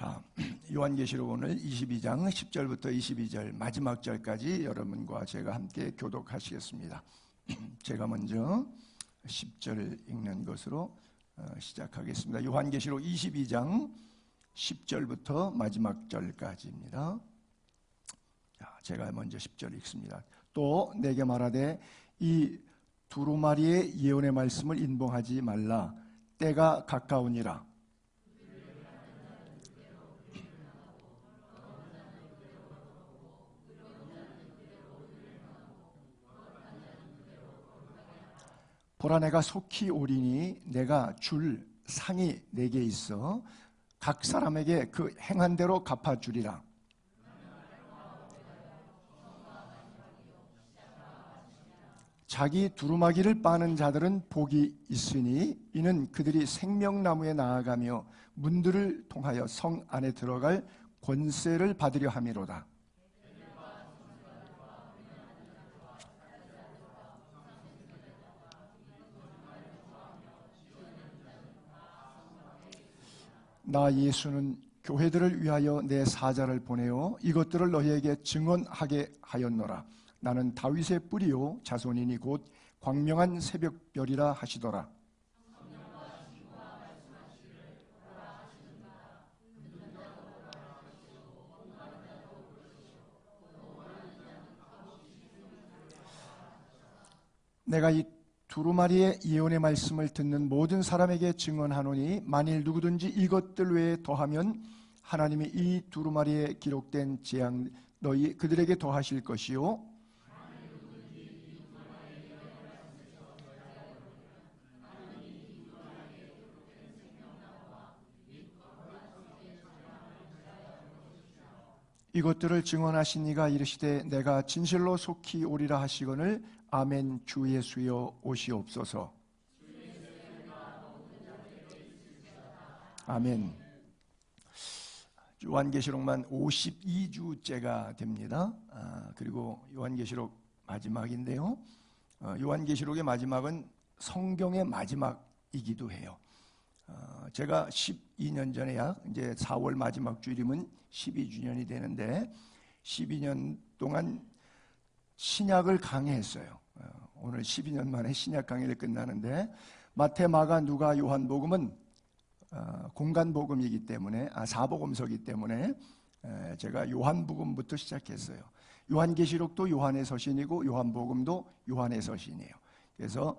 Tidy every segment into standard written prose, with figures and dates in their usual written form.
자, 요한계시록 오늘 22장 10절부터 22절 마지막 절까지 여러분과 제가 함께 교독하시겠습니다. 제가 먼저 10절을 읽는 것으로 시작하겠습니다. 요한계시록 22장 10절부터 마지막 절까지입니다. 자, 제가 먼저 10절 읽습니다. 또 내게 말하되 이 두루마리의 예언의 말씀을 인봉하지 말라. 때가 가까우니라. 보라, 내가 속히 오리니 내가 줄 상이 내게 있어 각 사람에게 그 행한 대로 갚아주리라. 자기 두루마기를 빠는 자들은 복이 있으니 이는 그들이 생명나무에 나아가며 문들을 통하여 성 안에 들어갈 권세를 받으려 함이로다. 나 예수는 교회들을 위하여 내 사자를 보내어 이것들을 너희에게 증언하게 하였노라. 나는 다윗의 뿌리요 자손이니 곧 광명한 새벽별이라 하시더라. 내가 이 두루마리의 예언의 말씀을 듣는 모든 사람에게 증언하노니 만일 누구든지 이것들 외에 더하면 하나님이 이 두루마리에 기록된 재앙 너희 그들에게 더하실 것이요 이것들을 증언하신 이가 이르시되 내가 진실로 속히 오리라 하시거늘 아멘. 주 예수여 오시옵소서. 아멘. 요한계시록만 52주째가 됩니다. 그리고 요한계시록 마지막인데요. 요한계시록의 마지막은 성경의 마지막이기도 해요. 제가 12년 전에 약 이제 4월 마지막 주일이면 12주년이 되는데 12년 동안 신약을 강해했어요. 오늘 12년 만에 신약 강의를 끝나는데 마태, 마가, 누가, 요한복음은 공간복음이기 때문에 사복음서이기 때문에 제가 요한복음부터 시작했어요. 요한계시록도 요한의 서신이고 요한복음도 요한의 서신이에요. 그래서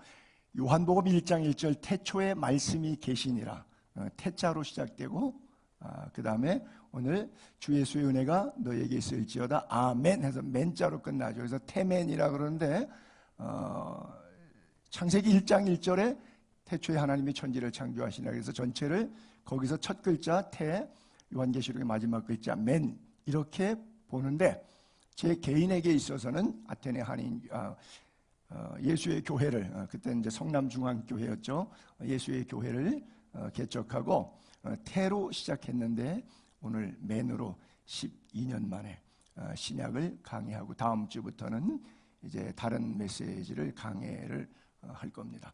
요한복음 1장 1절 태초에 말씀이 계시니라 태자로 시작되고 그 다음에 오늘 주 예수의 은혜가 너에게 있을지어다 아멘 해서 맨자로 끝나죠. 그래서 태맨이라 그러는데 창세기 1장 1절에 태초에 하나님이 천지를 창조하시나 그래서 전체를 거기서 첫 글자 태, 요한계시록의 마지막 글자 맨 이렇게 보는데 제 개인에게 있어서는 아테네 한인 예수의 교회를 그때 이제 성남중앙교회였죠. 예수의 교회를 개척하고 태로 시작했는데 오늘 맨으로 12년 만에 신약을 강의하고 다음 주부터는 이제 다른 메시지를 강해를 할 겁니다.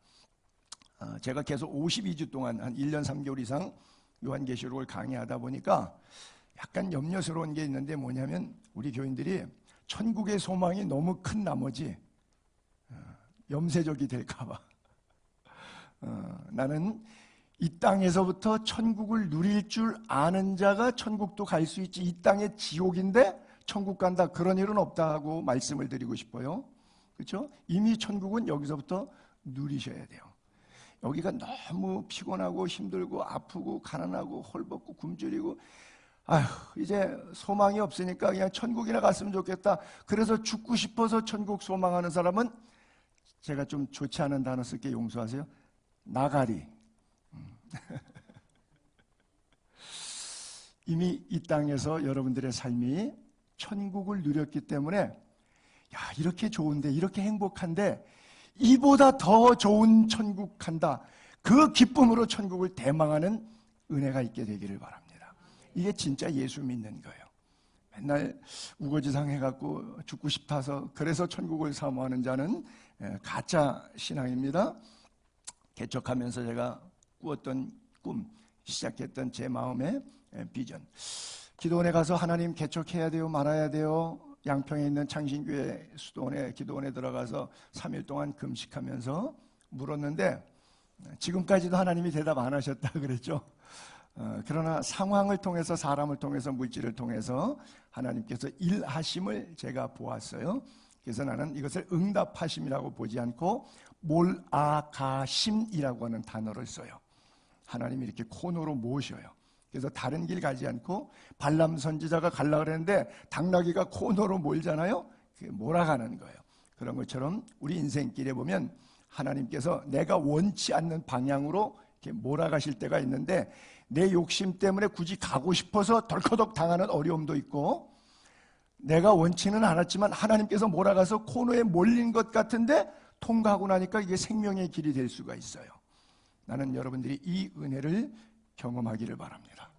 제가 계속 52주 동안 한 1년 3개월 이상 요한계시록을 강의하다 보니까 약간 염려스러운 게 있는데 뭐냐면 우리 교인들이 천국의 소망이 너무 큰 나머지 염세적이 될까 봐 나는 이 땅에서부터 천국을 누릴 줄 아는 자가 천국도 갈 수 있지 이 땅의 지옥인데 천국 간다 그런 일은 없다고 말씀을 드리고 싶어요. 그렇죠? 이미 천국은 여기서부터 누리셔야 돼요. 여기가 너무 피곤하고 힘들고 아프고 가난하고 헐벗고 굶주리고 아휴 이제 소망이 없으니까 그냥 천국이나 갔으면 좋겠다. 그래서 죽고 싶어서 천국 소망하는 사람은 제가 좀 좋지 않은 단어 쓸게 용서하세요. 나가리. 이미 이 땅에서 여러분들의 삶이 천국을 누렸기 때문에 야 이렇게 좋은데 이렇게 행복한데 이보다 더 좋은 천국 간다. 그 기쁨으로 천국을 대망하는 은혜가 있게 되기를 바랍니다. 이게 진짜 예수 믿는 거예요. 맨날 우거지상 해갖고 죽고 싶어서 그래서 천국을 사모하는 자는 가짜 신앙입니다. 개척하면서 제가 꾸었던 꿈, 시작했던 제 마음에 비전. 기도원에 가서 하나님 개척해야 돼요, 말아야 돼요? 양평에 있는 창신교회 수도원에 기도원에 들어가서 3일 동안 금식하면서 물었는데 지금까지도 하나님이 대답 안 하셨다 그랬죠. 그러나 상황을 통해서, 사람을 통해서, 물질을 통해서 하나님께서 일하심을 제가 보았어요. 그래서 나는 이것을 응답하심이라고 보지 않고 몰아가심이라고 하는 단어를 써요. 하나님이 이렇게 코너로 모셔요. 그래서 다른 길 가지 않고, 발람 선지자가 가려고 그랬는데 당나귀가 코너로 몰잖아요. 그게 몰아가는 거예요. 그런 것처럼 우리 인생길에 보면 하나님께서 내가 원치 않는 방향으로 이렇게 몰아가실 때가 있는데, 내 욕심 때문에 굳이 가고 싶어서 덜커덕 당하는 어려움도 있고, 내가 원치는 않았지만 하나님께서 몰아가서 코너에 몰린 것 같은데 통과하고 나니까 이게 생명의 길이 될 수가 있어요. 나는 여러분들이 이 은혜를 경험하기를 바랍니다.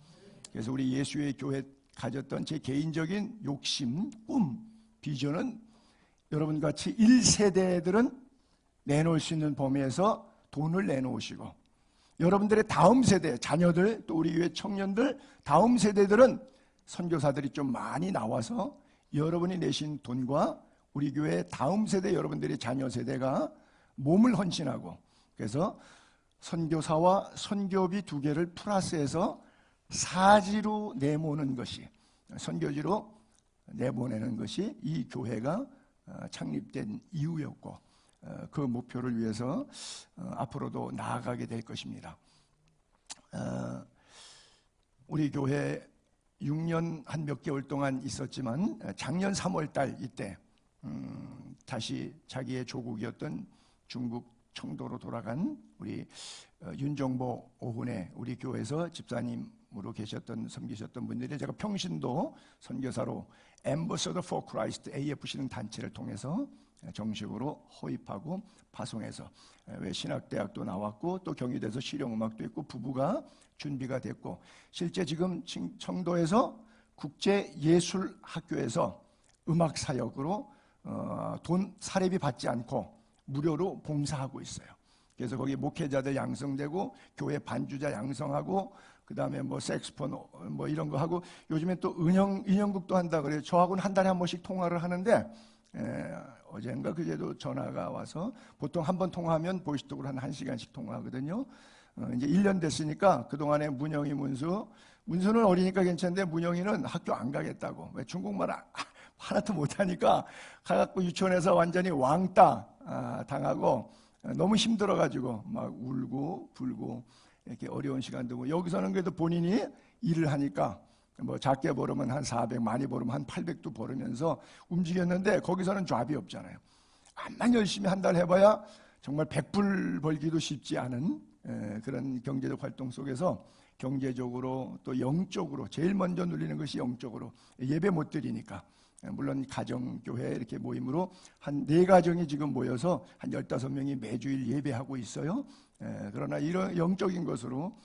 그래서 우리 예수의 교회 가졌던 제 개인적인 욕심, 꿈, 비전은 여러분 같이 1세대들은 내놓을 수 있는 범위에서 돈을 내놓으시고, 여러분들의 다음 세대, 자녀들, 또 우리 교회 청년들, 다음 세대들은 선교사들이 좀 많이 나와서 여러분이 내신 돈과 우리 교회 다음 세대, 여러분들의 자녀 세대가 몸을 헌신하고, 그래서 선교사와 선교비 두 개를 플러스해서 사지로 내모는 것이, 선교지로 내보내는 것이 이 교회가 창립된 이유였고, 그 목표를 위해서 앞으로도 나아가게 될 것입니다. 우리 교회 6년 한 몇 개월 동안 있었지만 작년 3월 달 이때 다시 자기의 조국이었던 중국 청도로 돌아간 우리 윤정보 오훈의 우리 교회에서 집사님으로 섬기셨던 분들이, 제가 평신도 선교사로 Ambassador for Christ AFC는 단체를 통해서 정식으로 호입하고 파송해서, 왜 신학대학도 나왔고 또 경희대에서 실용음악도 있고 부부가 준비가 됐고, 실제 지금 청도에서 국제예술학교에서 음악사역으로 돈 사례비 받지 않고 무료로 봉사하고 있어요. 그래서 거기 목회자들 양성되고 교회 반주자 양성하고, 그 다음에 뭐 색스폰 뭐 이런 거 하고, 요즘에 또 인형극도 한다 그래요. 저하고는 한 달에 한 번씩 통화를 하는데, 어젠가 그제도 전화가 와서, 보통 한 번 통화하면 보이스톡으로 한 1시간씩 통화하거든요. 이제 1년 됐으니까 그동안에 문수는 어리니까 괜찮은데 문영이는 학교 안 가겠다고, 왜 중국말 하나도 못하니까 가갖고 유치원에서 완전히 왕따 당하고 너무 힘들어가지고 막 울고 불고 이렇게 어려운 시간도 뭐, 여기서는 그래도 본인이 일을 하니까 뭐 작게 벌으면 한 400, 많이 벌으면 한 800도 벌으면서 움직였는데, 거기서는 잡이 없잖아요. 암만 열심히 한 달 해봐야 정말 100불 벌기도 쉽지 않은 그런 경제적 활동 속에서 경제적으로 또 영적으로 제일 먼저 누리는 것이 영적으로, 예배 못 드리니까, 물론 가정교회 이렇게 모임으로 한 4가정이 지금 모여서 한 15명이 매주일 예배하고 있어요. 그러나 이런 영적인 것으로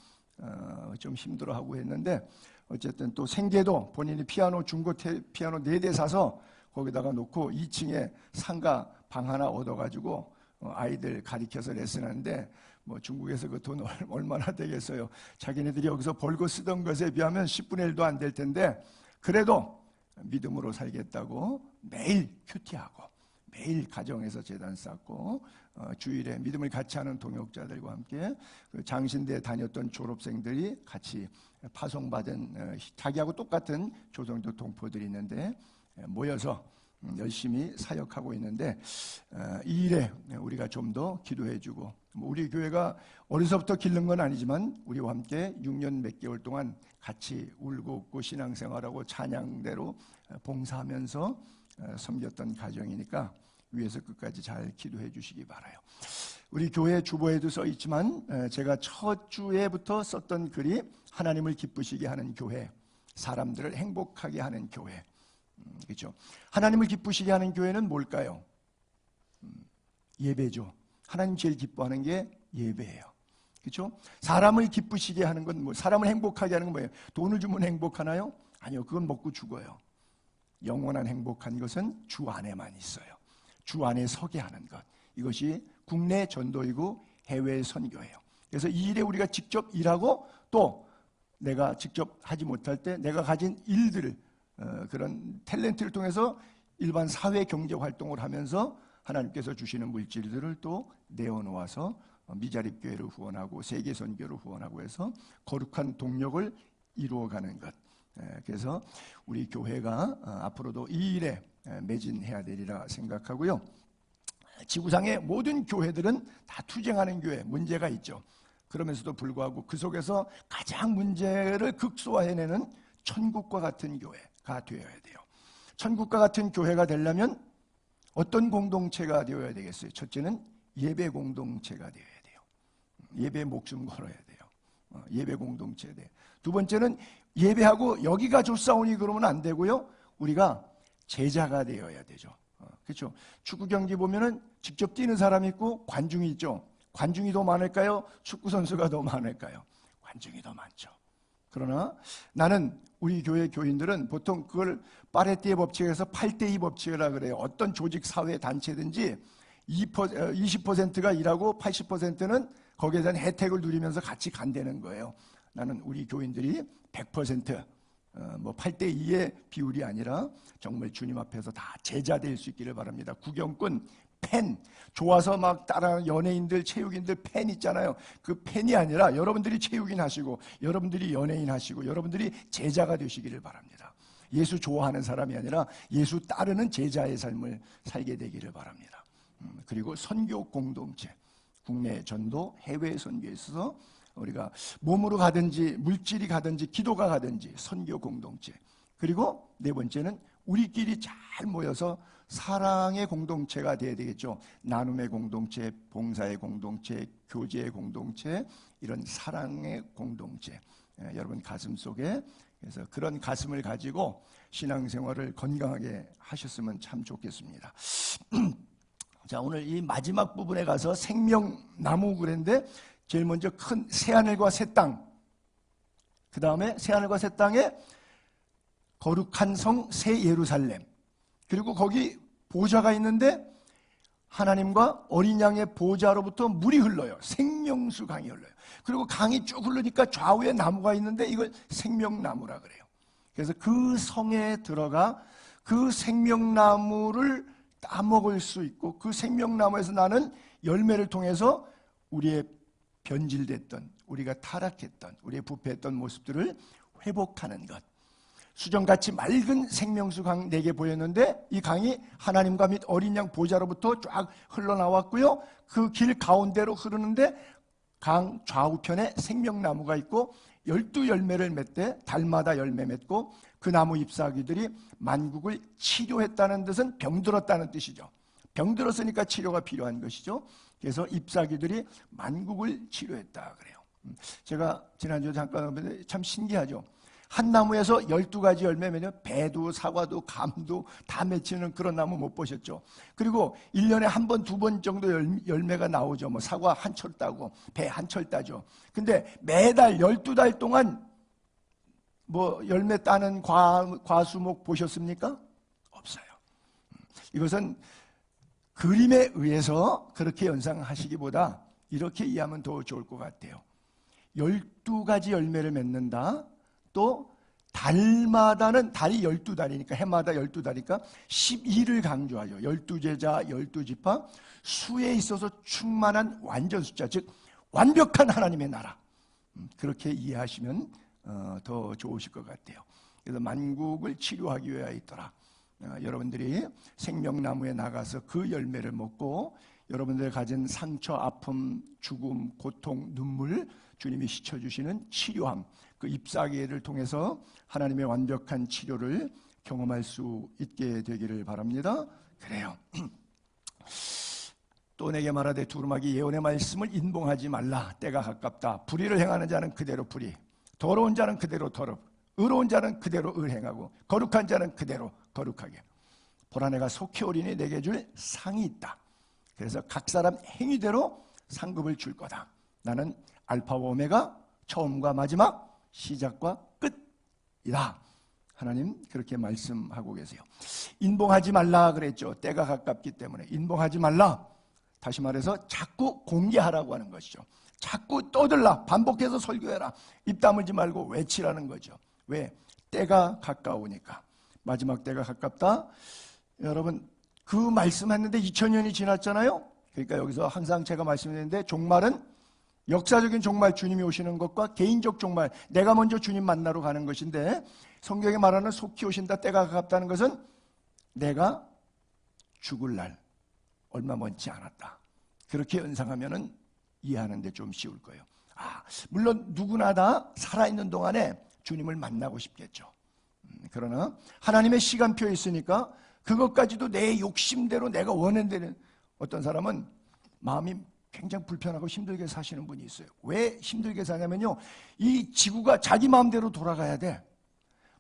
좀 힘들어하고 했는데, 어쨌든 또 생계도 본인이 중고 피아노 4대 사서 거기다가 놓고 2층에 상가 방 하나 얻어가지고 아이들 가르쳐서 레슨하는데, 뭐 중국에서 그 돈 얼마나 되겠어요. 자기네들이 여기서 벌고 쓰던 것에 비하면 10분의 1도 안 될 텐데, 그래도 믿음으로 살겠다고 매일 큐티하고 매일 가정에서 제단 쌓고, 주일에 믿음을 같이 하는 동역자들과 함께 그 장신대에 다녔던 졸업생들이 같이 파송받은 자기하고 똑같은 조선도 동포들이 있는데 모여서 열심히 사역하고 있는데, 이 일에 우리가 좀 더 기도해주고, 우리 교회가 어려서부터 기른 건 아니지만 우리와 함께 6년 몇 개월 동안 같이 울고 웃고 신앙생활하고 찬양대로 봉사하면서 섬겼던 가정이니까 위에서 끝까지 잘 기도해 주시기 바라요. 우리 교회 주보에도 써 있지만 제가 첫 주에부터 썼던 글이 하나님을 기쁘시게 하는 교회, 사람들을 행복하게 하는 교회. 그렇죠? 하나님을 기쁘시게 하는 교회는 뭘까요? 예배죠. 하나님 제일 기뻐하는 게 예배예요. 그렇죠? 사람을 기쁘시게 하는 건 사람을 행복하게 하는 건 뭐예요? 돈을 주면 행복하나요? 아니요, 그건 먹고 죽어요. 영원한 행복한 것은 주 안에만 있어요. 주 안에 서게 하는 것, 이것이 국내 전도이고 해외 선교예요. 그래서 이 일에 우리가 직접 일하고 또 내가 직접 하지 못할 때 내가 가진 일들을 그런 탤런트를 통해서 일반 사회 경제 활동을 하면서 하나님께서 주시는 물질들을 또 내어놓아서 미자립교회를 후원하고 세계선교를 후원하고 해서 거룩한 동력을 이루어가는 것. 그래서 우리 교회가 앞으로도 이 일에 매진해야 되리라 생각하고요. 지구상의 모든 교회들은 다 투쟁하는 교회, 문제가 있죠. 그러면서도 불구하고 그 속에서 가장 문제를 극소화해내는 천국과 같은 교회가 되어야 돼요. 천국과 같은 교회가 되려면 어떤 공동체가 되어야 되겠어요? 첫째는 예배 공동체가 되어야 돼요. 예배 목숨 걸어야 돼요. 예배 공동체 돼요. 두 번째는 예배하고 여기가 좋사오니 그러면 안 되고요. 우리가 제자가 되어야 되죠. 그렇죠? 축구 경기 보면은 직접 뛰는 사람이 있고 관중이 있죠. 관중이 더 많을까요? 축구 선수가 더 많을까요? 관중이 더 많죠. 그러나 나는 우리 교회 교인들은 보통 그걸 파레티의 법칙에서 8대2 법칙이라 그래요. 어떤 조직 사회 단체든지 20%가 일하고 80%는 거기에 대한 혜택을 누리면서 같이 간다는 거예요. 나는 우리 교인들이 100% 8대2의 비율이 아니라 정말 주님 앞에서 다 제자 될 수 있기를 바랍니다. 구경꾼, 팬, 좋아서 막 따라하는 연예인들, 체육인들 팬 있잖아요. 그 팬이 아니라 여러분들이 체육인 하시고 여러분들이 연예인 하시고 여러분들이 제자가 되시기를 바랍니다. 예수 좋아하는 사람이 아니라 예수 따르는 제자의 삶을 살게 되기를 바랍니다. 그리고 선교 공동체, 국내 전도, 해외 선교에 있어서 우리가 몸으로 가든지 물질이 가든지 기도가 가든지 선교 공동체. 그리고 네 번째는 우리끼리 잘 모여서 사랑의 공동체가 되어야 되겠죠. 나눔의 공동체, 봉사의 공동체, 교제의 공동체, 이런 사랑의 공동체. 여러분 가슴 속에 그래서 그런 가슴을 가지고 신앙생활을 건강하게 하셨으면 참 좋겠습니다. 자, 오늘 이 마지막 부분에 가서 생명나무 그랬는데 제일 먼저 큰 새하늘과 새 땅, 그 다음에 새하늘과 새 땅에 거룩한 성 새 예루살렘, 그리고 거기 보좌가 있는데 하나님과 어린 양의 보좌로부터 물이 흘러요. 생명수 강이 흘러요. 그리고 강이 쭉 흐르니까 좌우에 나무가 있는데 이걸 생명나무라 그래요. 그래서 그 성에 들어가 그 생명나무를 따먹을 수 있고 그 생명나무에서 나는 열매를 통해서 우리의 변질됐던, 우리가 타락했던, 우리의 부패했던 모습들을 회복하는 것. 수정같이 맑은 생명수 강 4개 보였는데 이 강이 하나님과 및 어린 양 보좌로부터 쫙 흘러나왔고요. 그 길 가운데로 흐르는데 강 좌우편에 생명나무가 있고 12열매를 맺되 달마다 열매 맺고 그 나무 잎사귀들이 만국을 치료했다는 뜻은 병들었다는 뜻이죠. 병들었으니까 치료가 필요한 것이죠. 그래서 잎사귀들이 만국을 치료했다 그래요. 제가 지난주에 잠깐 봤는데 참 신기하죠. 한 나무에서 12가지 열매 맺으면 배도 사과도 감도 다 맺히는 그런 나무 못 보셨죠? 그리고 1년에 한 번, 2번 정도 열매가 나오죠. 뭐 사과 한 철 따고 배 한 철 따죠. 근데 매달 12달 동안 뭐 열매 따는 과수목 보셨습니까? 없어요. 이것은 그림에 의해서 그렇게 연상하시기보다 이렇게 이해하면 더 좋을 것 같아요. 12가지 열매를 맺는다. 또 달마다는 달이 12달이니까 해마다 12달이니까 12를 강조하죠. 12제자, 12지파, 수에 있어서 충만한 완전 숫자, 즉 완벽한 하나님의 나라. 그렇게 이해하시면 더 좋으실 것 같아요. 그래서 만국을 치료하기 위하여 있더라. 여러분들이 생명나무에 나가서 그 열매를 먹고 여러분들 가진 상처, 아픔, 죽음, 고통, 눈물 주님이 씻어주시는 치료함, 그 잎사귀를 통해서 하나님의 완벽한 치료를 경험할 수 있게 되기를 바랍니다. 그래요. 또 내게 말하되 두루마기 예언의 말씀을 인봉하지 말라. 때가 가깝다. 불의를 행하는 자는 그대로 불의, 더러운 자는 그대로 더럽, 의로운 자는 그대로 의행하고 거룩한 자는 그대로 거룩하게. 보라 내가 속히 오리니 내게 줄 상이 있다. 그래서 각 사람 행위대로 상급을 줄 거다. 나는 알파와 오메가, 처음과 마지막, 시작과 끝이다. 하나님 그렇게 말씀하고 계세요. 인봉하지 말라 그랬죠. 때가 가깝기 때문에 인봉하지 말라. 다시 말해서 자꾸 공개하라고 하는 것이죠. 자꾸 떠들라. 반복해서 설교해라. 입 다물지 말고 외치라는 거죠. 왜? 때가 가까우니까. 마지막 때가 가깝다. 여러분, 그 말씀했는데 2000년이 지났잖아요. 그러니까 여기서 항상 제가 말씀드리는데 종말은 역사적인 종말, 주님이 오시는 것과 개인적 종말, 내가 먼저 주님 만나러 가는 것인데, 성경에 말하는 속히 오신다, 때가 가깝다는 것은 내가 죽을 날 얼마 먼지 않았다. 그렇게 연상하면은 이해하는데 좀 쉬울 거예요. 물론 누구나 다 살아있는 동안에 주님을 만나고 싶겠죠. 그러나 하나님의 시간표에 있으니까 그것까지도 내 욕심대로 내가 원하는 대로, 어떤 사람은 마음이 굉장히 불편하고 힘들게 사시는 분이 있어요. 왜 힘들게 사냐면요, 이 지구가 자기 마음대로 돌아가야 돼.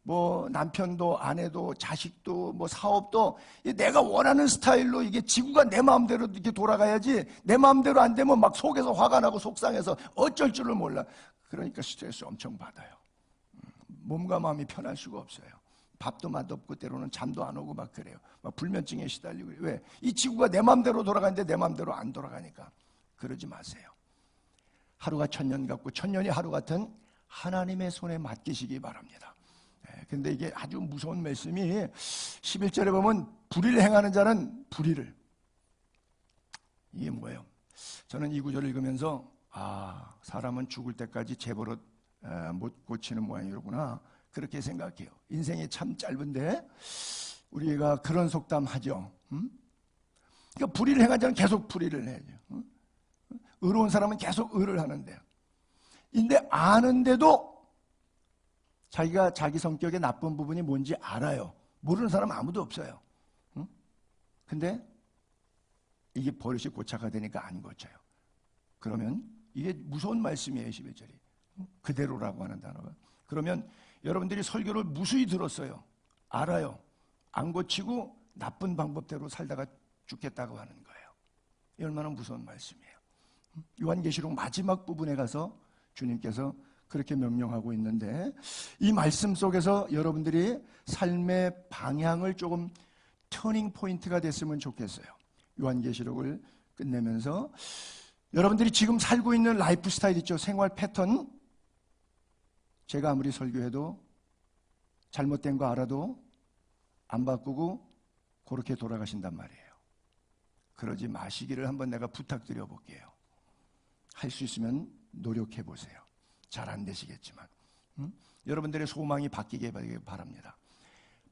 뭐 남편도 아내도 자식도 뭐 사업도 내가 원하는 스타일로, 이게 지구가 내 마음대로 이렇게 돌아가야지, 내 마음대로 안 되면 막 속에서 화가 나고 속상해서 어쩔 줄을 몰라. 그러니까 스트레스 엄청 받아요. 몸과 마음이 편할 수가 없어요. 밥도 맛없고 때로는 잠도 안 오고 막 그래요. 막 불면증에 시달리고. 왜? 이 지구가 내 마음대로 돌아가는데 내 마음대로 안 돌아가니까. 그러지 마세요. 하루가 1000년 같고 1000년이 하루 같은 하나님의 손에 맡기시기 바랍니다. 근데 이게 아주 무서운 말씀이 11절에 보면 불의를 행하는 자는 불의를. 이게 뭐예요? 저는 이 구절을 읽으면서 사람은 죽을 때까지 재버릇 못 고치는 모양이로구나, 그렇게 생각해요. 인생이 참 짧은데 우리가 그런 속담 하죠. 그러니까 불의를 행한 자는 계속 불의를 해야죠. 의로운 사람은 계속 의를 하는데, 근데 아는데도 자기가 자기 성격의 나쁜 부분이 뭔지 알아요. 모르는 사람 아무도 없어요. 근데 이게 버릇이 고착화 되니까 안 고쳐요. 그러면 이게 무서운 말씀이에요. 11절이 그대로라고 하는 단어가. 그러면 여러분들이 설교를 무수히 들었어요. 알아요. 안 고치고 나쁜 방법대로 살다가 죽겠다고 하는 거예요. 이 얼마나 무서운 말씀이에요. 요한계시록 마지막 부분에 가서 주님께서 그렇게 명령하고 있는데, 이 말씀 속에서 여러분들이 삶의 방향을 조금 터닝 포인트가 됐으면 좋겠어요. 요한계시록을 끝내면서 여러분들이 지금 살고 있는 라이프 스타일 있죠. 생활 패턴. 제가 아무리 설교해도 잘못된 거 알아도 안 바꾸고 그렇게 돌아가신단 말이에요. 그러지 마시기를 한번 내가 부탁드려 볼게요. 할 수 있으면 노력해 보세요. 잘 안 되시겠지만 여러분들의 소망이 바뀌게 바랍니다.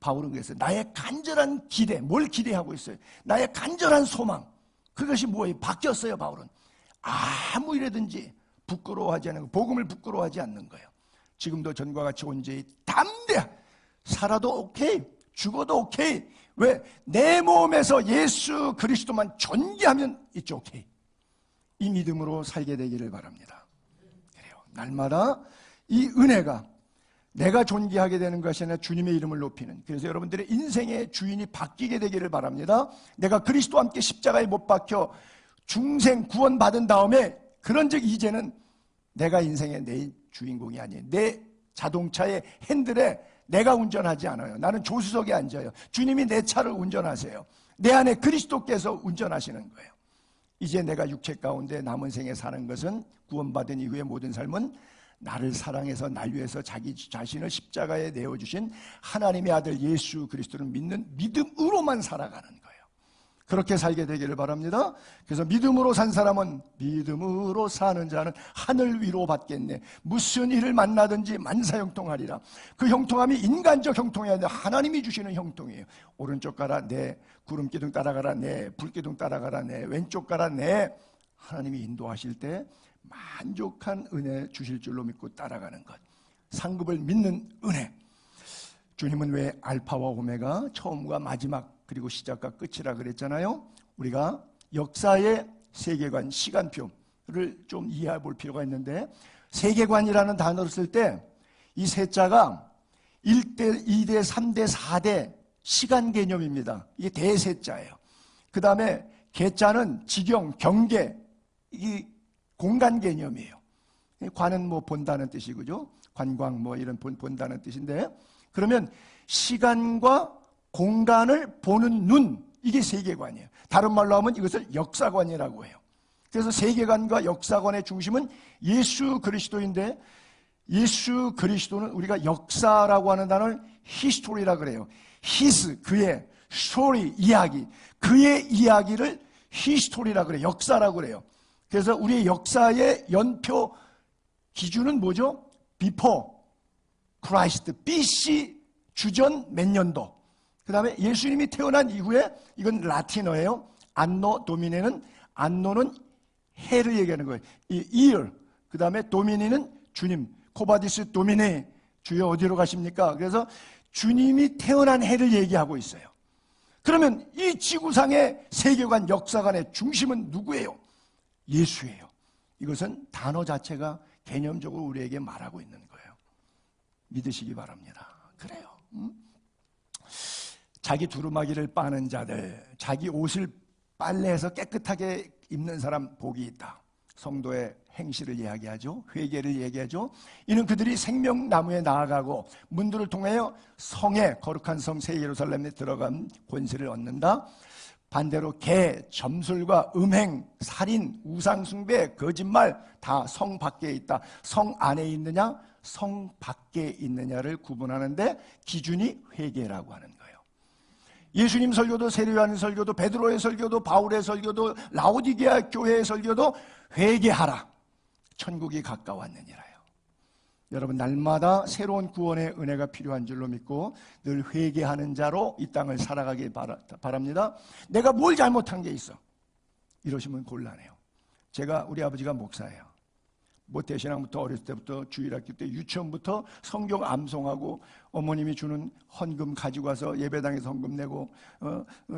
바울은 그랬어요. 나의 간절한 기대, 뭘 기대하고 있어요? 나의 간절한 소망, 그것이 뭐예요? 바뀌었어요. 바울은 아무 일이든지 부끄러워하지 않는 거, 복음을 부끄러워하지 않는 거예요. 지금도 전과 같이 온전히 담대, 살아도 오케이, 죽어도 오케이. 왜? 내 몸에서 예수 그리스도만 존귀하면 it's 오케이. 이 믿음으로 살게 되기를 바랍니다. 그래요. 날마다 이 은혜가 내가 존귀하게 되는 것이 아니라 주님의 이름을 높이는, 그래서 여러분들의 인생의 주인이 바뀌게 되기를 바랍니다. 내가 그리스도와 함께 십자가에 못 박혀 중생 구원받은 다음에, 그런즉 이제는 내가 인생의 내 주인공이 아니에요. 내 자동차의 핸들에 내가 운전하지 않아요. 나는 조수석에 앉아요. 주님이 내 차를 운전하세요. 내 안에 그리스도께서 운전하시는 거예요. 이제 내가 육체 가운데 남은 생에 사는 것은, 구원받은 이후의 모든 삶은 나를 사랑해서 날 위해서 자기 자신을 십자가에 내어주신 하나님의 아들 예수 그리스도를 믿는 믿음으로만 살아가는 거예요. 그렇게 살게 되기를 바랍니다. 그래서 믿음으로 산 사람은, 믿음으로 사는 자는 하늘 위로 받겠네. 무슨 일을 만나든지 만사형통하리라. 그 형통함이 인간적 형통이 아니라 하나님이 주시는 형통이에요. 오른쪽 가라 네, 구름기둥 따라가라 네, 불기둥 따라가라 네, 왼쪽 가라 네. 하나님이 인도하실 때 만족한 은혜 주실 줄로 믿고 따라가는 것, 상급을 믿는 은혜. 주님은 왜 알파와 오메가, 처음과 마지막, 그리고 시작과 끝이라 그랬잖아요. 우리가 역사의 세계관, 시간표를 좀 이해해 볼 필요가 있는데, 세계관이라는 단어를 쓸 때 이 세자가 1대, 2대, 3대, 4대 시간 개념입니다. 이게 대세자예요. 그 다음에 개자는 지경, 경계, 이 공간 개념이에요. 관은 뭐 본다는 뜻이, 그죠? 관광 뭐 이런 본다는 뜻인데, 그러면 시간과 공간을 보는 눈, 이게 세계관이에요. 다른 말로 하면 이것을 역사관이라고 해요. 그래서 세계관과 역사관의 중심은 예수 그리스도인데, 예수 그리스도는 우리가 역사라고 하는 단어를 히스토리라 그래요. 히스, 그의, 스토리, 이야기, 그의 이야기를 히스토리라 그래요. 역사라고 그래요. 그래서 우리의 역사의 연표 기준은 뭐죠? Before Christ, BC 주전 몇 년도. 그 다음에 예수님이 태어난 이후에, 이건 라틴어예요. 안노 도미네는, 안노는 해를 얘기하는 거예요. 이 year. 그 다음에 도미니는 주님. 코바디스 도미네, 주여 어디로 가십니까? 그래서 주님이 태어난 해를 얘기하고 있어요. 그러면 이 지구상의 세계관, 역사관의 중심은 누구예요? 예수예요. 이것은 단어 자체가 개념적으로 우리에게 말하고 있는 거예요. 믿으시기 바랍니다. 그래요. 자기 두루마기를 빠는 자들, 자기 옷을 빨래해서 깨끗하게 입는 사람 복이 있다. 성도의 행실을 이야기하죠. 회개를 얘기하죠. 이는 그들이 생명나무에 나아가고 문들을 통하여 성에, 거룩한 성 새 예루살렘에 들어간 권세를 얻는다. 반대로 개, 점술과 음행, 살인, 우상숭배, 거짓말 다 성 밖에 있다. 성 안에 있느냐, 성 밖에 있느냐를 구분하는데 기준이 회개라고 하는 거예요. 예수님 설교도, 세례요한 설교도, 베드로의 설교도, 바울의 설교도, 라오디게아 교회의 설교도 회개하라. 천국이 가까웠느니라요. 여러분, 날마다 새로운 구원의 은혜가 필요한 줄로 믿고 늘 회개하는 자로 이 땅을 살아가길 바랍니다. 내가 뭘 잘못한 게 있어? 이러시면 곤란해요. 우리 아버지가 목사예요. 모태신앙부터 어렸을 때부터 주일학교 때 유치원부터 성경 암송하고 어머님이 주는 헌금 가지고 와서 예배당에서 헌금 내고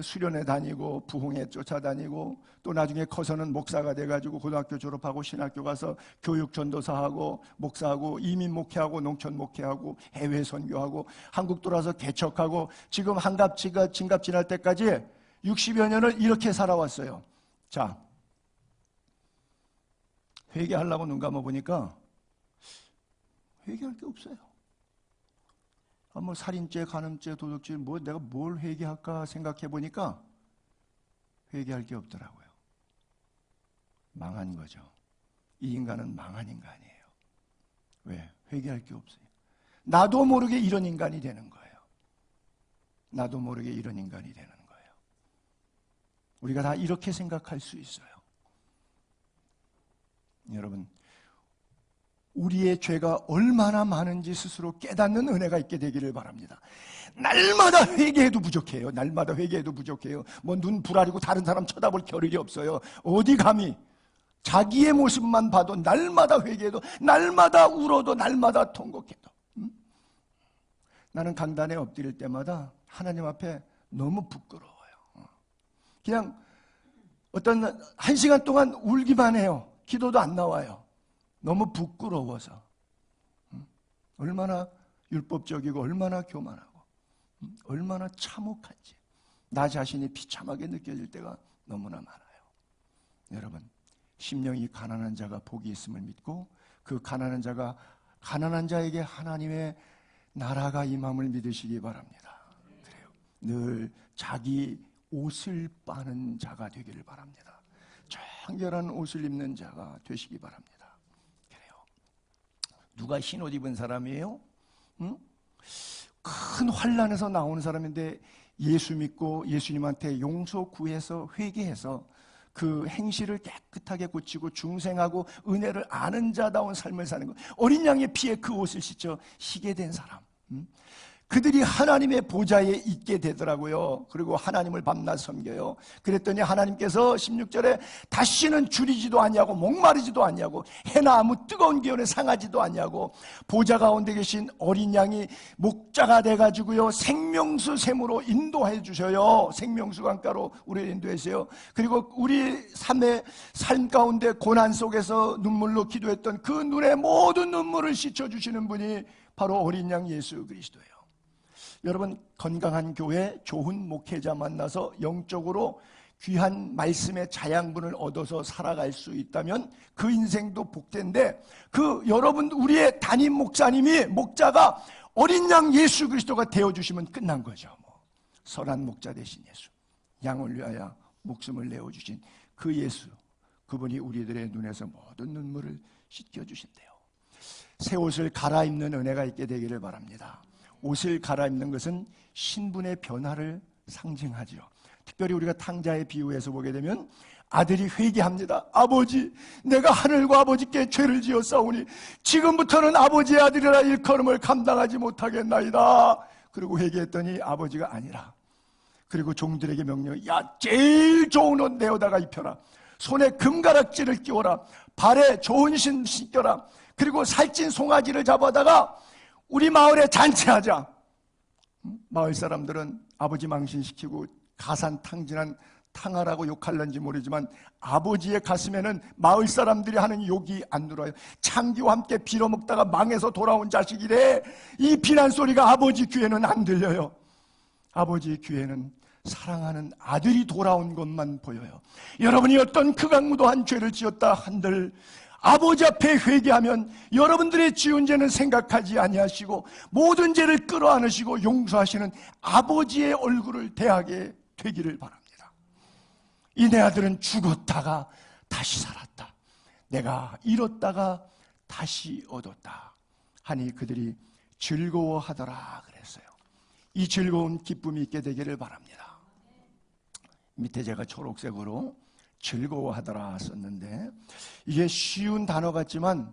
수련회 다니고 부흥회 쫓아다니고 또 나중에 커서는 목사가 돼가지고 고등학교 졸업하고 신학교 가서 교육 전도사하고 목사하고 이민 목회하고 농촌 목회하고 해외 선교하고 한국 돌아서 개척하고 지금 한갑지가 진갑 지날 때까지 60여 년을 이렇게 살아왔어요. 자, 회개하려고 눈 감아보니까 회개할 게 없어요. 뭐 살인죄, 간음죄, 도둑죄, 내가 뭘 회개할까 생각해보니까 회개할 게 없더라고요. 망한 거죠. 이 인간은 망한 인간이에요. 왜? 회개할 게 없어요. 나도 모르게 이런 인간이 되는 거예요. 나도 모르게 이런 인간이 되는 거예요. 우리가 다 이렇게 생각할 수 있어요. 여러분, 우리의 죄가 얼마나 많은지 스스로 깨닫는 은혜가 있게 되기를 바랍니다. 날마다 회개해도 부족해요. 날마다 회개해도 부족해요. 눈 부라리고 다른 사람 쳐다볼 겨를이 없어요. 어디 감히 자기의 모습만 봐도 날마다 회개해도, 날마다 울어도, 날마다 통곡해도. 나는 강단에 엎드릴 때마다 하나님 앞에 너무 부끄러워요. 그냥 어떤 1시간 동안 울기만 해요. 기도도 안 나와요. 너무 부끄러워서. 얼마나 율법적이고 얼마나 교만하고 얼마나 참혹한지 나 자신이 비참하게 느껴질 때가 너무나 많아요. 여러분, 심령이 가난한 자가 복이 있음을 믿고 그 가난한 자에게 하나님의 나라가 임함을 믿으시기 바랍니다. 그래요. 늘 자기 옷을 빠는 자가 되기를 바랍니다. 청결한 옷을 입는 자가 되시기 바랍니다. 그래요. 누가 흰 옷 입은 사람이에요? 큰 환난에서 나오는 사람인데 예수 믿고 예수님한테 용서 구해서 회개해서 그 행실을 깨끗하게 고치고 중생하고 은혜를 아는 자다운 삶을 사는 것. 어린 양의 피에 그 옷을 씻어 희게 된 사람. 그들이 하나님의 보좌에 있게 되더라고요. 그리고 하나님을 밤낮 섬겨요. 그랬더니 하나님께서 16절에 다시는 줄이지도 않냐고 목마르지도 않냐고 해나 아무 뜨거운 기운에 상하지도 않냐고 보좌 가운데 계신 어린 양이 목자가 돼가지고요 생명수 샘으로 인도해 주셔요. 생명수 강가로 우리를 인도해서요. 그리고 우리 삶 가운데 고난 속에서 눈물로 기도했던 그 눈의 모든 눈물을 씻어주시는 분이 바로 어린 양 예수 그리스도예요. 여러분, 건강한 교회, 좋은 목회자 만나서 영적으로 귀한 말씀의 자양분을 얻어서 살아갈 수 있다면 그 인생도 복된데, 여러분, 우리의 담임 목자가 어린 양 예수 그리스도가 되어주시면 끝난 거죠. 선한 목자 되신 예수, 양을 위하여 목숨을 내어주신 그 예수, 그분이 우리들의 눈에서 모든 눈물을 씻겨주신대요. 새 옷을 갈아입는 은혜가 있게 되기를 바랍니다. 옷을 갈아입는 것은 신분의 변화를 상징하죠. 특별히 우리가 탕자의 비유에서 보게 되면 아들이 회개합니다. 아버지, 내가 하늘과 아버지께 죄를 지었사오니 지금부터는 아버지의 아들이라 일컬음을 감당하지 못하겠나이다. 그리고 회개했더니 아버지가 아니라, 그리고 종들에게 명령, 야, 제일 좋은 옷 내어다가 입혀라. 손에 금가락지를 끼워라. 발에 좋은 신 신겨라. 그리고 살찐 송아지를 잡아다가 우리 마을에 잔치하자. 마을 사람들은 아버지 망신시키고 가산탕진한 탕하라고 욕할는지 모르지만 아버지의 가슴에는 마을 사람들이 하는 욕이 안 들어요. 창기와 함께 빌어먹다가 망해서 돌아온 자식이래. 이 비난 소리가 아버지 귀에는 안 들려요. 아버지 귀에는 사랑하는 아들이 돌아온 것만 보여요. 여러분이 어떤 극악무도한 죄를 지었다 한들 아버지 앞에 회개하면 여러분들의 지은 죄는 생각하지 아니하시고 모든 죄를 끌어안으시고 용서하시는 아버지의 얼굴을 대하게 되기를 바랍니다. 이 내 아들은 죽었다가 다시 살았다. 내가 잃었다가 다시 얻었다 하니 그들이 즐거워하더라 그랬어요. 이 즐거운 기쁨이 있게 되기를 바랍니다. 밑에 제가 초록색으로 즐거워하더라 썼는데 이게 쉬운 단어 같지만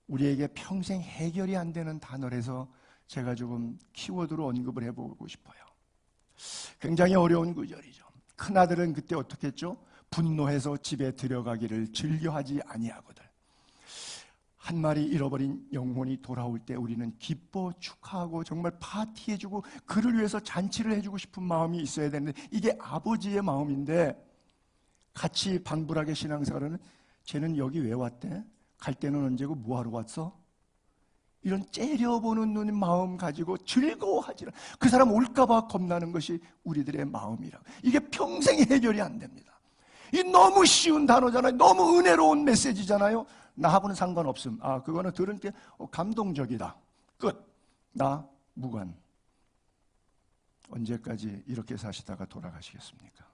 우리에게 평생 해결이 안 되는 단어라서 제가 조금 키워드로 언급을 해보고 싶어요. 굉장히 어려운 구절이죠. 큰아들은 그때 어떻게 했죠? 분노해서 집에 들어가기를 즐겨하지 아니하거든. 한 마리 잃어버린 영혼이 돌아올 때 우리는 기뻐 축하하고 정말 파티해주고 그를 위해서 잔치를 해주고 싶은 마음이 있어야 되는데 이게 아버지의 마음인데 같이 방불하게 신앙생활은 쟤는 여기 왜 왔대? 갈 때는 언제고 뭐하러 왔어? 이런 째려보는 눈 마음 가지고 즐거워하지 않아. 그 사람 올까봐 겁나는 것이 우리들의 마음이라. 이게 평생 해결이 안 됩니다. 이 너무 쉬운 단어잖아요. 너무 은혜로운 메시지잖아요. 나하고는 상관없음. 아, 그거는 들을 때 감동적이다. 끝. 나 무관. 언제까지 이렇게 사시다가 돌아가시겠습니까?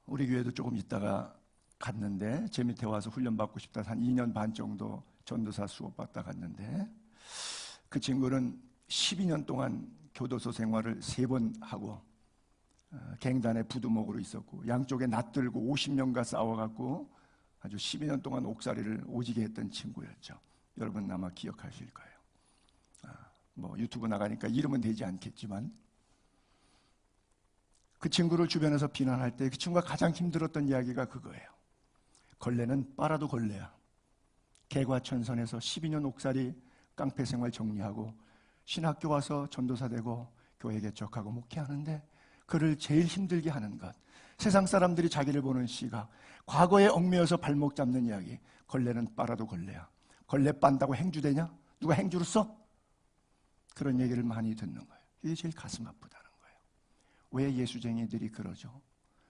우리 교회도 조금 있다가 갔는데 제 밑에 와서 훈련받고 싶다 한 2년 반 정도 전도사 수업받다 갔는데 그 친구는 12년 동안 교도소 생활을 3번 하고 갱단의 부두목으로 있었고 양쪽에 낫들고 50년간 싸워갖고 아주 12년 동안 옥살이를 오지게 했던 친구였죠. 여러분 아마 기억하실 거예요. 뭐 유튜브 나가니까 이름은 되지 않겠지만 그 친구를 주변에서 비난할 때 그 친구가 가장 힘들었던 이야기가 그거예요. 걸레는 빨아도 걸레야. 개과천선에서 12년 옥살이 깡패 생활 정리하고 신학교 와서 전도사 되고 교회 개척하고 목회하는데 그를 제일 힘들게 하는 것, 세상 사람들이 자기를 보는 시각, 과거에 얽매여서 발목 잡는 이야기. 걸레는 빨아도 걸레야. 걸레 빤다고 행주되냐? 누가 행주를 써? 그런 얘기를 많이 듣는 거예요. 이게 제일 가슴 아프다는 거예요. 왜 예수쟁이들이 그러죠?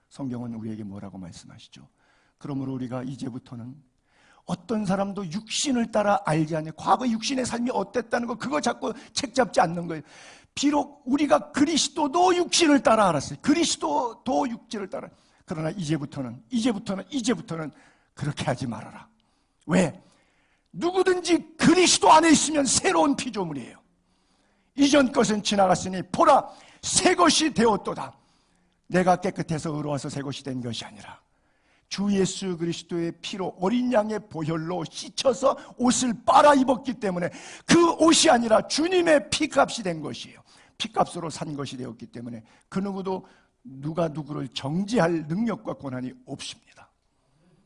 성경은 우리에게 뭐라고 말씀하시죠? 그러므로 우리가 이제부터는 어떤 사람도 육신을 따라 알지 않냐. 과거 육신의 삶이 어땠다는 거 그거 자꾸 책 잡지 않는 거예요. 비록 우리가 그리스도도 육신을 따라 알았어요. 그리스도도 육신을 따라. 그러나 이제부터는 그렇게 하지 말아라. 왜? 누구든지 그리스도 안에 있으면 새로운 피조물이에요. 이전 것은 지나갔으니 보라 새 것이 되었도다. 내가 깨끗해서 의로워서 새 것이 된 것이 아니라 주 예수 그리스도의 피로 어린 양의 보혈로 씻혀서 옷을 빨아 입었기 때문에 그 옷이 아니라 주님의 피값이 된 것이에요. 피값으로 산 것이 되었기 때문에 그 누구도 누가 누구를 정죄할 능력과 권한이 없습니다.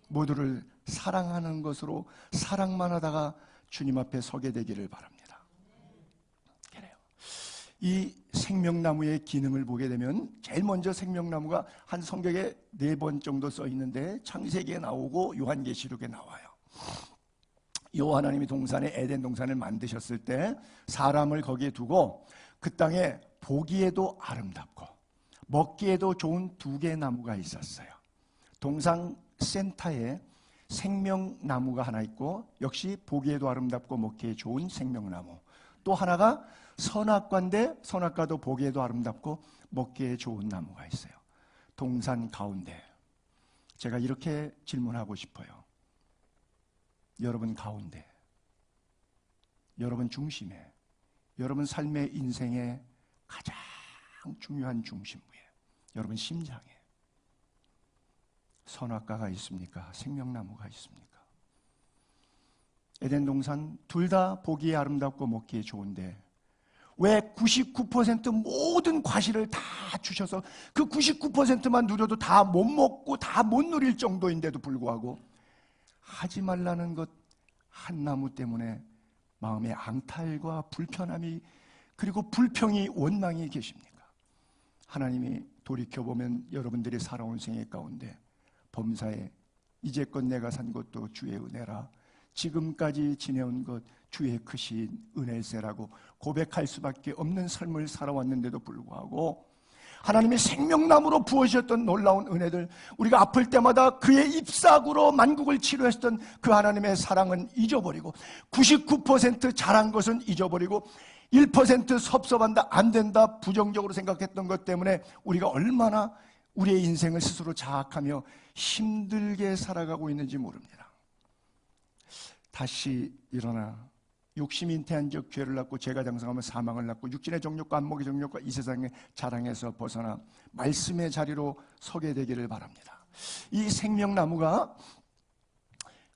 모두를 사랑하는 것으로 사랑만 하다가 주님 앞에 서게 되기를 바랍니다. 그래요. 이 생명나무의 기능을 보게 되면 제일 먼저 생명나무가 한 성경에 4번 정도 써 있는데 창세기에 나오고 요한계시록에 나와요. 여호와 하나님이 동산에 에덴 동산을 만드셨을 때 사람을 거기에 두고 그 땅에 보기에도 아름답고 먹기에도 좋은 2개의 나무가 있었어요. 동산 센터에 생명나무가 하나 있고 역시 보기에도 아름답고 먹기에 좋은 생명나무, 또 하나가 선악과인데 선악과도 보기에도 아름답고 먹기에 좋은 나무가 있어요. 동산 가운데 제가 이렇게 질문하고 싶어요. 여러분 가운데, 여러분 중심에, 여러분 삶의 인생의 가장 중요한 중심부에, 여러분 심장에 선악과가 있습니까? 생명나무가 있습니까? 에덴 동산 둘 다 보기에 아름답고 먹기에 좋은데 왜 99% 모든 과실을 다 주셔서 그 99%만 누려도 다 못 먹고 다 못 누릴 정도인데도 불구하고 하지 말라는 것 한 나무 때문에 마음의 앙탈과 불편함이 그리고 불평이 원망이 계십니까? 하나님이 돌이켜보면 여러분들이 살아온 생애 가운데 범사에 이제껏 내가 산 것도 주의 은혜라, 지금까지 지내온 것 주의 크신 은혜세라고 고백할 수밖에 없는 삶을 살아왔는데도 불구하고 하나님이 생명나무로 부어주셨던 놀라운 은혜들, 우리가 아플 때마다 그의 잎사구로 만국을 치료했던 그 하나님의 사랑은 잊어버리고 99% 잘한 것은 잊어버리고 1% 섭섭한다, 안 된다, 부정적으로 생각했던 것 때문에 우리가 얼마나 우리의 인생을 스스로 자학하며 힘들게 살아가고 있는지 모릅니다. 다시 일어나 욕심이 잉태한 적 죄를 낳고 죄가 장성하면 사망을 낳고 육신의 정욕과 안목의 정욕과 이 세상의 자랑에서 벗어나 말씀의 자리로 서게 되기를 바랍니다. 이 생명나무가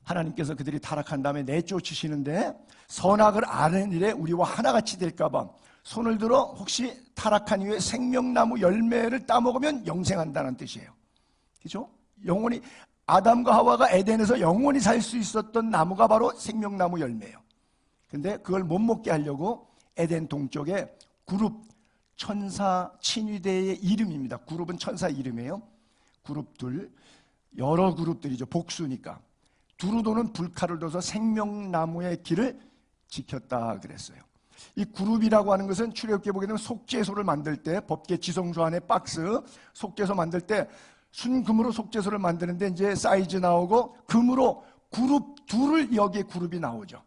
하나님께서 그들이 타락한 다음에 내쫓으시는데 선악을 아는 일에 우리와 하나같이 될까봐 손을 들어 혹시 타락한 이후에 생명나무 열매를 따먹으면 영생한다는 뜻이에요. 그죠? 영원히 아담과 하와가 에덴에서 영원히 살 수 있었던 나무가 바로 생명나무 열매예요. 근데 그걸 못 먹게 하려고 에덴 동쪽에 그룹, 천사 친위대의 이름입니다. 그룹은 천사 이름이에요. 그룹들, 여러 그룹들이죠. 복수니까. 두루도는 불칼을 둬서 생명나무의 길을 지켰다 그랬어요. 이 그룹이라고 하는 것은 출애굽기에 보게 되면 속죄소를 만들 때, 법계 지성소 안에 박스, 속죄소 만들 때 순금으로 속죄소를 만드는데 이제 사이즈 나오고 금으로 그룹 둘을 여기에 그룹이 나오죠.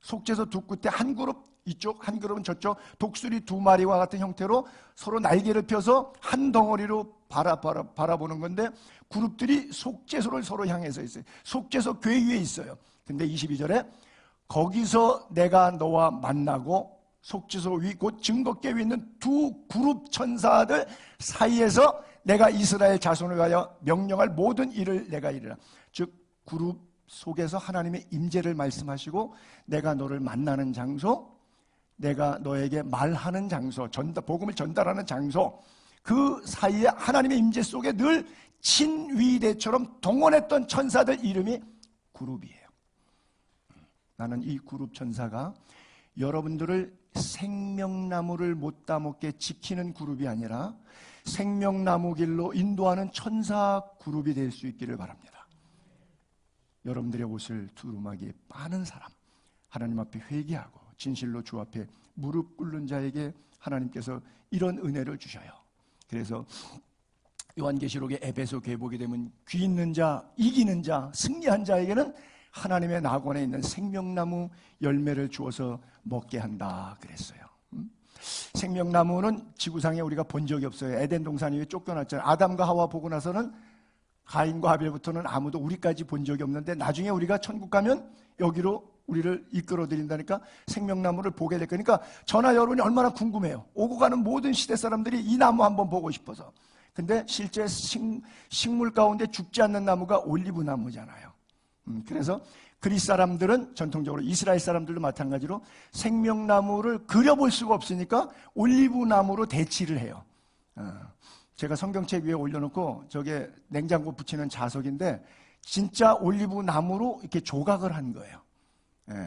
속죄소 두 끝에 한 그룹 이쪽, 한 그룹은 저쪽, 독수리 두 마리와 같은 형태로 서로 날개를 펴서 한 덩어리로 바라보는 건데 그룹들이 속죄소를 서로 향해서 있어요. 속죄소 궤 위에 있어요. 근데 22절에 거기서 내가 너와 만나고 속죄소 위 곧 증거궤 위에 있는 두 그룹 천사들 사이에서 내가 이스라엘 자손을 위하여 명령할 모든 일을 내가 이르라. 즉 그룹 속에서 하나님의 임재를 말씀하시고 내가 너를 만나는 장소, 내가 너에게 말하는 장소, 복음을 전달하는 장소, 그 사이에 하나님의 임재 속에 늘 친위대처럼 동원했던 천사들 이름이 그룹이에요. 나는 이 그룹 천사가 여러분들을 생명나무를 못 따먹게 지키는 그룹이 아니라 생명나무 길로 인도하는 천사 그룹이 될 수 있기를 바랍니다. 여러분들의 옷을 두루마기에 빠는 사람, 하나님 앞에 회개하고 진실로 주 앞에 무릎 꿇는 자에게 하나님께서 이런 은혜를 주셔요. 그래서 요한계시록의 에베소 교회 보게 되면 귀 있는 자, 이기는 자, 승리한 자에게는 하나님의 낙원에 있는 생명나무 열매를 주어서 먹게 한다 그랬어요. 생명나무는 지구상에 우리가 본 적이 없어요. 에덴 동산 위에 쫓겨났잖아요. 아담과 하와 보고 나서는 가인과 하벨부터는 아무도 우리까지 본 적이 없는데 나중에 우리가 천국 가면 여기로 우리를 이끌어 드린다니까 생명나무를 보게 될 거니까 저나 여러분이 얼마나 궁금해요. 오고 가는 모든 시대 사람들이 이 나무 한번 보고 싶어서. 근데 실제 식물 가운데 죽지 않는 나무가 올리브 나무잖아요. 그래서 그리스 사람들은 전통적으로 이스라엘 사람들도 마찬가지로 생명나무를 그려볼 수가 없으니까 올리브 나무로 대치를 해요. 제가 성경책 위에 올려놓고 저게 냉장고 붙이는 자석인데 진짜 올리브 나무로 이렇게 조각을 한 거예요.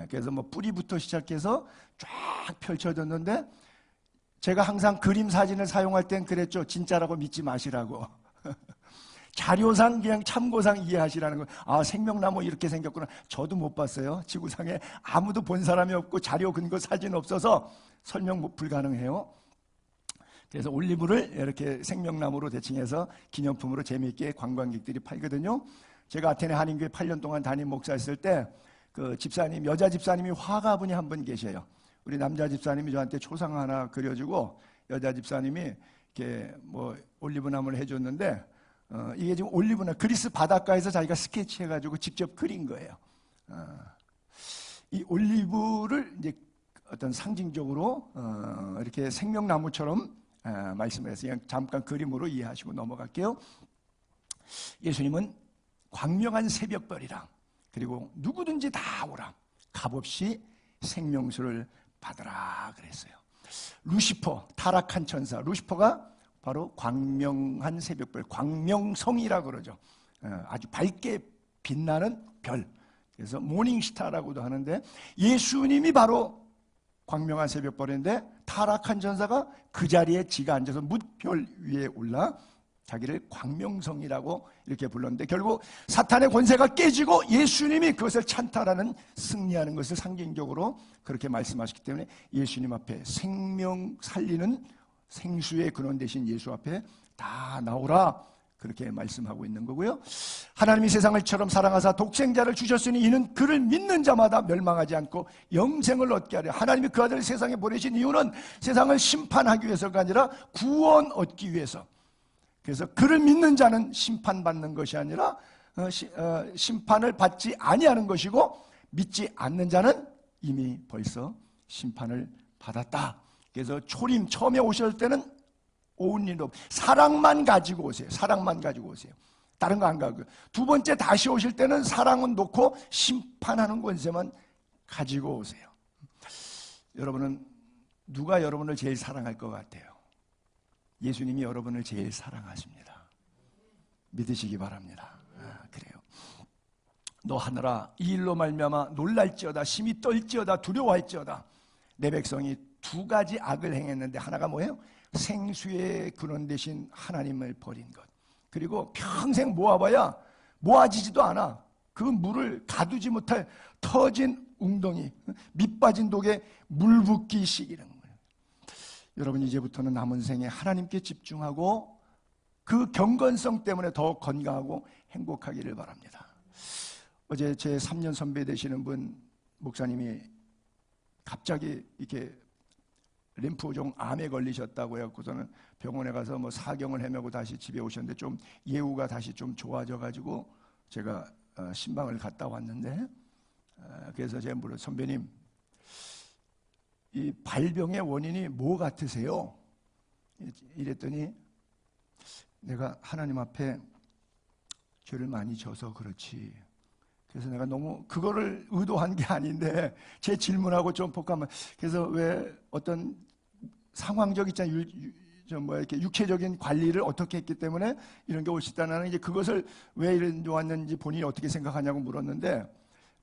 그래서 뭐 뿌리부터 시작해서 쫙 펼쳐졌는데 제가 항상 그림 사진을 사용할 땐 그랬죠. 진짜라고 믿지 마시라고. 자료상 그냥 참고상 이해하시라는 거예요. 아, 생명나무 이렇게 생겼구나. 저도 못 봤어요. 지구상에 아무도 본 사람이 없고 자료 근거 사진 없어서 설명 불가능해요. 그래서 올리브를 이렇게 생명나무로 대칭해서 기념품으로 재미있게 관광객들이 팔거든요. 제가 아테네 한인교회 8년 동안 담임 목사였을 때 그 집사님, 여자 집사님이 화가분이 한 분 계셔요. 우리 남자 집사님이 저한테 초상 하나 그려주고 여자 집사님이 이렇게 뭐 올리브 나무를 해줬는데 이게 지금 올리브나 그리스 바닷가에서 자기가 스케치해가지고 직접 그린 거예요. 이 올리브를 이제 어떤 상징적으로 이렇게 생명나무처럼 말씀을 해서 그냥 잠깐 그림으로 이해하시고 넘어갈게요. 예수님은 광명한 새벽별이라, 그리고 누구든지 다 오라, 값없이 생명수를 받으라 그랬어요. 루시퍼, 타락한 천사 루시퍼가 바로 광명한 새벽별, 광명성이라고 그러죠. 아주 밝게 빛나는 별, 그래서 모닝스타라고도 하는데, 예수님이 바로 광명한 새벽별인데 타락한 천사가 그 자리에 지가 앉아서 뭇별 위에 올라 자기를 광명성이라고 이렇게 불렀는데, 결국 사탄의 권세가 깨지고 예수님이 그것을 찬탈하는, 승리하는 것을 상징적으로 그렇게 말씀하셨기 때문에 예수님 앞에, 생명 살리는 생수의 근원 되신 예수 앞에 다 나오라, 그렇게 말씀하고 있는 거고요. 하나님이 세상을 처럼 사랑하사 독생자를 주셨으니 이는 그를 믿는 자마다 멸망하지 않고 영생을 얻게 하려. 하나님이 그 아들을 세상에 보내신 이유는 세상을 심판하기 위해서가 아니라 구원 얻기 위해서. 그래서 그를 믿는 자는 심판받는 것이 아니라 심판을 받지 아니하는 것이고, 믿지 않는 자는 이미 벌써 심판을 받았다. 그래서 초림 처음에 오실 때는 오은 일 없, 사랑만 가지고 오세요. 사랑만 가지고 오세요. 다른 거 안 가고. 두 번째 다시 오실 때는 사랑은 놓고 심판하는 권세만 가지고 오세요. 여러분은 누가 여러분을 제일 사랑할 것 같아요? 예수님이 여러분을 제일 사랑하십니다. 믿으시기 바랍니다. 그래요. 너 하늘아, 이 일로 말미암아 놀랄지어다, 심히 떨지어다, 두려워할지어다. 내 백성이 두 가지 악을 행했는데, 하나가 뭐예요? 생수의 근원 되신 하나님을 버린 것. 그리고 평생 모아봐야 모아지지도 않아. 그 물을 가두지 못할 터진 웅덩이, 밑 빠진 독에 물 붓기 시기는 거예요. 여러분, 이제부터는 남은 생에 하나님께 집중하고 그 경건성 때문에 더 건강하고 행복하기를 바랍니다. 어제 제 3년 선배 되시는 분 목사님이 갑자기 이렇게 림프종 암에 걸리셨다고 해갖고서는 병원에 가서 뭐 사경을 헤매고 다시 집에 오셨는데, 좀 예후가 다시 좀 좋아져가지고 제가 신방을 갔다 왔는데, 그래서 제가 물어, 선배님, 이 발병의 원인이 뭐 같으세요? 이랬더니 내가 하나님 앞에 죄를 많이 져서 그렇지. 그래서 내가 너무 그거를 의도한 게 아닌데 제 질문하고 좀 복잡한. 그래서 왜 어떤 상황적 있잖아요. 이렇게 육체적인 관리를 어떻게 했기 때문에 이런 게 올 수 있다는, 이제 그것을 왜 이런 왔는지 본인이 어떻게 생각하냐고 물었는데,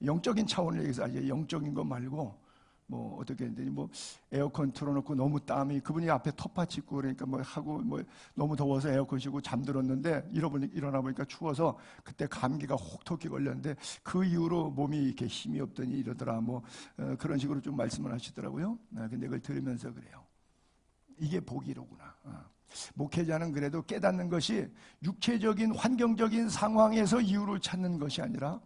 영적인 차원을 얘기해서, 이제 영적인 거 말고 뭐 어떻게 했더니 뭐 에어컨 틀어놓고 너무 땀이, 그분이 앞에 텃밭 있고 그러니까 뭐 하고 뭐 너무 더워서 에어컨 쉬고 잠들었는데 일어나 보니까 추워서 그때 감기가 혹독히 걸렸는데 그 이후로 몸이 이렇게 힘이 없더니 이러더라, 뭐 그런 식으로 좀 말씀을 하시더라고요. 근데 그걸 들으면서 그래요. 이게 복이로구나. 목회자는 그래도 깨닫는 것이 육체적인 환경적인 상황에서 이유를 찾는 것이 아니라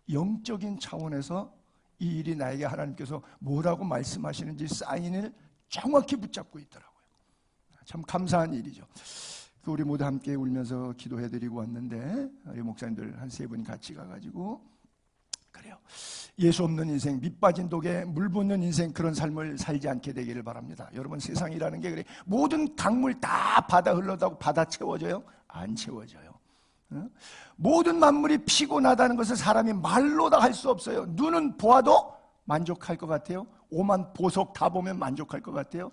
영적인 차원에서 이 일이 나에게 하나님께서 뭐라고 말씀하시는지 사인을 정확히 붙잡고 있더라고요. 참 감사한 일이죠. 우리 모두 함께 울면서 기도해드리고 왔는데, 우리 목사님들 한 3분이 같이 가가지고 그래요. 예수 없는 인생, 밑 빠진 독에 물 붓는 인생, 그런 삶을 살지 않게 되기를 바랍니다. 여러분, 세상이라는 게 그래. 모든 강물 다 바다 흘러다고 바다 채워져요? 안 채워져요. 모든 만물이 피곤하다는 것을 사람이 말로 다 할 수 없어요. 눈은 보아도 만족할 것 같아요? 오만 보석 다 보면 만족할 것 같아요?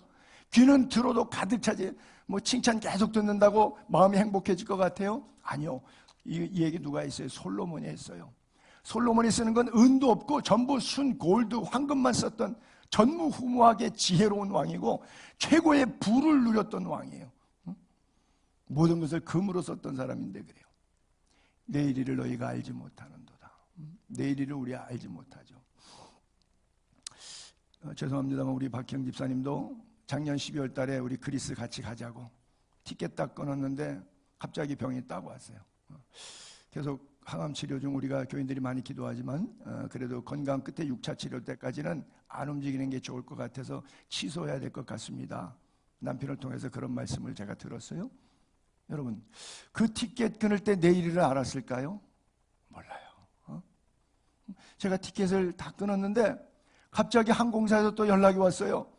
귀는 들어도 가득 차지, 뭐 칭찬 계속 듣는다고 마음이 행복해질 것 같아요? 아니요. 이 얘기 누가 했어요? 솔로몬이 했어요. 솔로몬이 쓰는 건 은도 없고 전부 순 골드 황금만 썼던 전무후무하게 지혜로운 왕이고 최고의 부를 누렸던 왕이에요. 모든 것을 금으로 썼던 사람인데 그래요. 내일 일을 너희가 알지 못하는도다. 내일 일을 우리가 알지 못하죠. 죄송합니다만 우리 박형 집사님도 작년 12월 달에 우리 그리스 같이 가자고 티켓 딱 끊었는데 갑자기 병이 딱 왔어요. 계속 항암 치료 중 우리가 교인들이 많이 기도하지만 그래도 건강 끝에 6차 치료 때까지는 안 움직이는 게 좋을 것 같아서 취소해야 될 것 같습니다. 남편을 통해서 그런 말씀을 제가 들었어요. 여러분, 그 티켓 끊을 때 내일을 알았을까요? 몰라요. 제가 티켓을 다 끊었는데 갑자기 항공사에서 또 연락이 왔어요.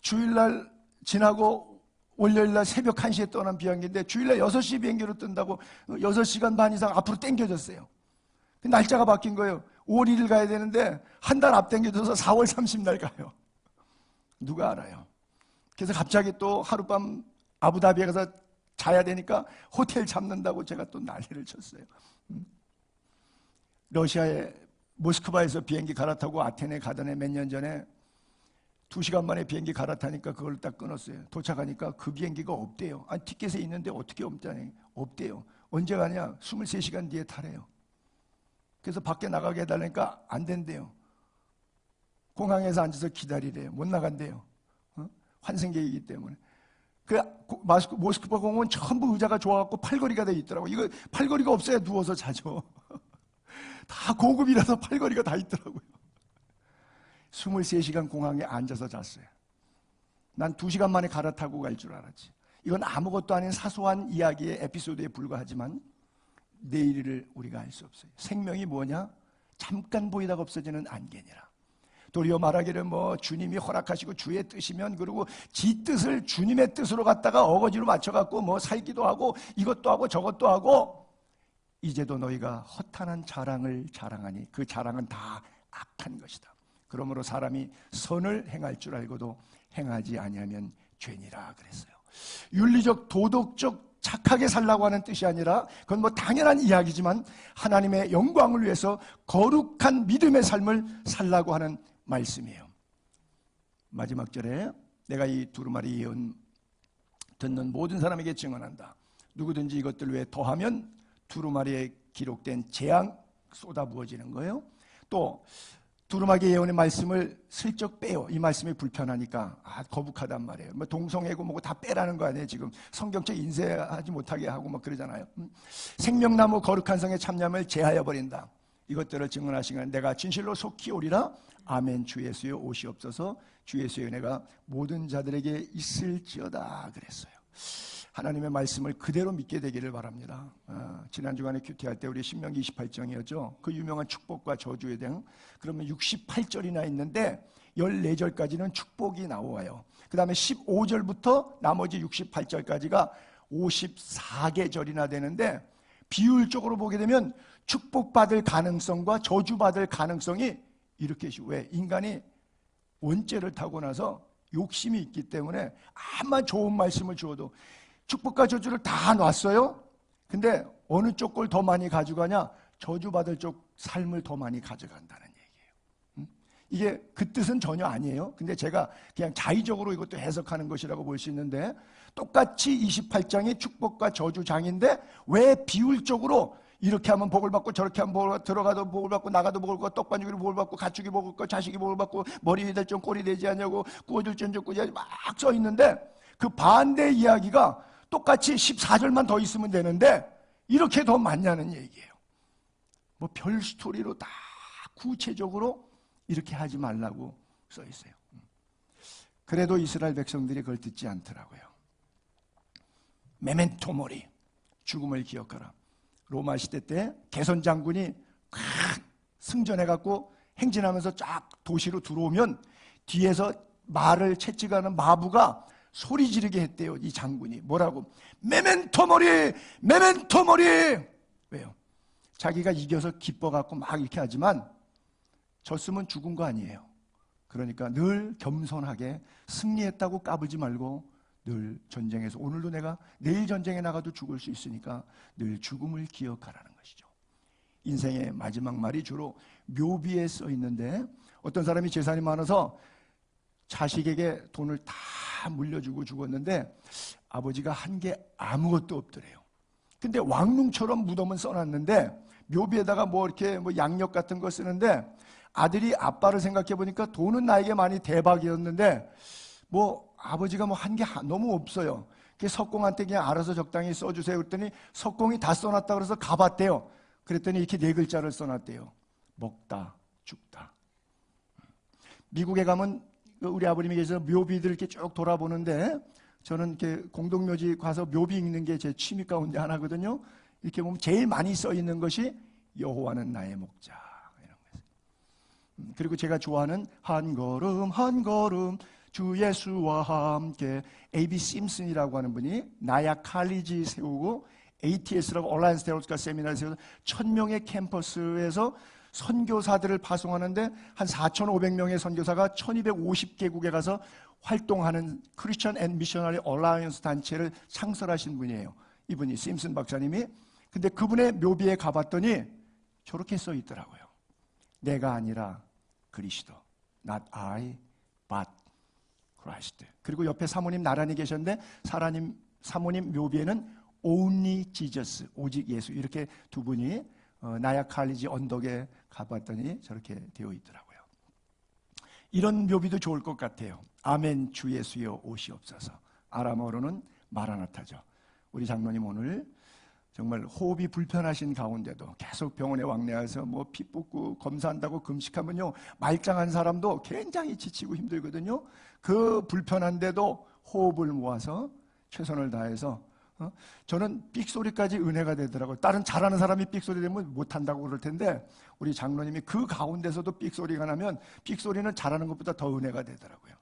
주일날 지나고 월요일날 새벽 1시에 떠난 비행기인데 주일날 6시 비행기로 뜬다고 6시간 반 이상 앞으로 당겨졌어요. 날짜가 바뀐 거예요. 5월 1일 가야 되는데 한 달 앞당겨져서 4월 30날 가요. 누가 알아요? 그래서 갑자기 또 하룻밤 아부다비에 가서 자야 되니까 호텔 잡는다고 제가 또 난리를 쳤어요. 러시아의 모스크바에서 비행기 갈아타고 아테네 가던 애 몇 년 전에 2시간 만에 비행기 갈아타니까 그걸 딱 끊었어요. 도착하니까 그 비행기가 없대요. 아니 티켓에 있는데 어떻게 없다니. 없대요. 언제 가냐? 23시간 뒤에 타래요. 그래서 밖에 나가게 해달라니까 안 된대요. 공항에서 앉아서 기다리래요. 못 나간대요. 환승객이기 때문에. 그 모스크바 공항은 전부 의자가 좋아갖고 팔걸이가 돼 있더라고. 이거 팔걸이가 없어야 누워서 자죠. 다 고급이라서 팔걸이가 다 있더라고요. 23시간 공항에 앉아서 잤어요. 난 2시간 만에 갈아타고 갈 줄 알았지. 이건 아무것도 아닌 사소한 이야기의 에피소드에 불과하지만 내일을 우리가 알 수 없어요. 생명이 뭐냐? 잠깐 보이다가 없어지는 안개니라. 도리어 말하기를 주님이 허락하시고 주의 뜻이면, 그리고 지 뜻을 주님의 뜻으로 갖다가 어거지로 맞춰갖고 살기도 하고 이것도 하고 저것도 하고, 이제도 너희가 허탄한 자랑을 자랑하니 그 자랑은 다 악한 것이다. 그러므로 사람이 선을 행할 줄 알고도 행하지 아니하면 죄니라 그랬어요. 윤리적 도덕적 착하게 살라고 하는 뜻이 아니라, 그건 당연한 이야기지만 하나님의 영광을 위해서 거룩한 믿음의 삶을 살라고 하는 말씀이에요. 마지막 절에 내가 이 두루마리 예언 듣는 모든 사람에게 증언한다. 누구든지 이것들 외에 더하면 두루마리에 기록된 재앙 쏟아부어지는 거예요. 또 두루마리 예언의 말씀을 슬쩍 빼요. 이 말씀이 불편하니까 거북하단 말이에요. 동성애고 뭐고 다 빼라는 거 아니에요. 지금 성경책 인쇄하지 못하게 하고 그러잖아요. 생명나무 거룩한 성에 참여함을 제하여 버린다. 이것들을 증언하시면 내가 진실로 속히 오리라. 아멘. 주 예수의 옷이 없어서 주 예수의 은혜가 모든 자들에게 있을지어다 그랬어요. 하나님의 말씀을 그대로 믿게 되기를 바랍니다. 지난 주간에 큐티할 때 우리 신명기 28장이었죠. 그 유명한 축복과 저주에 대한, 그러면 68절이나 있는데 14절까지는 축복이 나와요. 그 다음에 15절부터 나머지 68절까지가 54개 절이나 되는데, 비율적으로 보게 되면 축복받을 가능성과 저주받을 가능성이 이렇게 왜 인간이 원죄를 타고 나서 욕심이 있기 때문에 아무만 좋은 말씀을 주어도 축복과 저주를 다 놨어요. 근데 어느 쪽 걸 더 많이 가져가냐? 저주받을 쪽 삶을 더 많이 가져간다는 얘기예요. 이게 그 뜻은 전혀 아니에요. 근데 제가 그냥 자의적으로 이것도 해석하는 것이라고 볼 수 있는데, 똑같이 28장이 축복과 저주장인데 왜 비율적으로 이렇게 하면 복을 받고 저렇게 하면 복을 받고, 들어가도 복을 받고 나가도 복을 받고 떡반죽이로 복을 받고 가축이 복을 받고 자식이 복을 받고 머리 위 될 점 꼴이 되지 않냐고 구워줄 점 꾸지 않냐고 막 써 있는데, 그 반대 이야기가 똑같이 14절만 더 있으면 되는데 이렇게 더 많냐는 얘기예요. 별 스토리로 다 구체적으로 이렇게 하지 말라고 써 있어요. 그래도 이스라엘 백성들이 그걸 듣지 않더라고요. 메멘토 모리, 죽음을 기억하라. 로마 시대 때 개선 장군이 승전해갖고 행진하면서 쫙 도시로 들어오면 뒤에서 말을 채찍하는 마부가 소리 지르게 했대요. 이 장군이 뭐라고? 메멘토 모리, 메멘토 모리. 왜요? 자기가 이겨서 기뻐갖고 막 이렇게 하지만 졌으면 죽은 거 아니에요. 그러니까 늘 겸손하게 승리했다고 까불지 말고 늘 전쟁에서, 오늘도 내가 내일 전쟁에 나가도 죽을 수 있으니까 늘 죽음을 기억하라는 것이죠. 인생의 마지막 말이 주로 묘비에 써 있는데, 어떤 사람이 재산이 많아서 자식에게 돈을 다 물려주고 죽었는데 아버지가 한 게 아무것도 없더래요. 근데 왕릉처럼 무덤은 써놨는데 묘비에다가 이렇게 양력 같은 거 쓰는데, 아들이 아빠를 생각해 보니까 돈은 나에게 많이 대박이었는데 아버지가 한 게 너무 없어요. 석공한테 그냥 알아서 적당히 써주세요. 그랬더니 석공이 다 써놨다 그래서 가봤대요. 그랬더니 이렇게 4글자를 써놨대요. 먹다 죽다. 미국에 가면 우리 아버님이 계셔서 묘비들 이렇게 쭉 돌아보는데 저는 이렇게 공동묘지 가서 묘비 읽는 게 제 취미 가운데 하나거든요. 이렇게 보면 제일 많이 써 있는 것이 여호와는 나의 목자, 이런 거예요. 그리고 제가 좋아하는 한 걸음 한 걸음 주 예수와 함께, A.B. 심슨이라고 하는 분이 나야 칼리지 세우고 ATS라고 온라인 테올로지컬 세미나를 세워서 1000명의 캠퍼스에서 선교사들을 파송하는데 한 4,500명의 선교사가 1250개국에 가서 활동하는 크리스천 앤 미셔너리 얼라이언스 단체를 창설하신 분이에요. 이분이 심슨 박사님이. 근데 그분의 묘비에 가봤더니 저렇게 써 있더라고요. 내가 아니라 그리스도, not I but Christ. 그리고 옆에 사모님 나란히 계셨는데 사모님 묘비에는 only Jesus, 오직 예수, 이렇게 두 분이 나야 칼리지 언덕에 가봤더니 저렇게 되어 있더라고요. 이런 묘비도 좋을 것 같아요. 아멘 주 예수여 오시옵소서. 아람어로는 마라나타죠. 우리 장로님 오늘 정말 호흡이 불편하신 가운데도 계속 병원에 왕래해서 뭐 피 뽑고 검사한다고 금식하면요, 말짱한 사람도 굉장히 지치고 힘들거든요. 그 불편한데도 호흡을 모아서 최선을 다해서 저는 삑소리까지 은혜가 되더라고요. 다른 잘하는 사람이 삑소리 되면 못한다고 그럴 텐데 우리 장로님이 그 가운데서도 삑소리가 나면 삑소리는 잘하는 것보다 더 은혜가 되더라고요.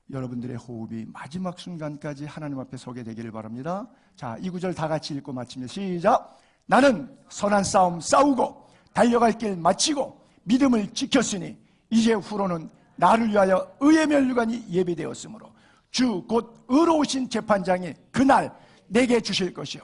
여러분들의 호흡이 마지막 순간까지 하나님 앞에 서게 되기를 바랍니다. 자, 이 구절 다 같이 읽고 마칩니다. 시작. 나는 선한 싸움 싸우고 달려갈 길 마치고 믿음을 지켰으니 이제 후로는 나를 위하여 의의 면류관이 예비되었으므로 주 곧 의로우신 재판장이 그날 내게 주실 것이요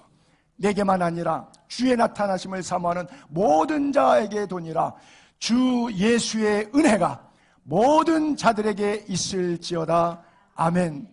내게만 아니라 주의 나타나심을 사모하는 모든 자에게 도니라. 주 예수의 은혜가 모든 자들에게 있을지어다. 아멘.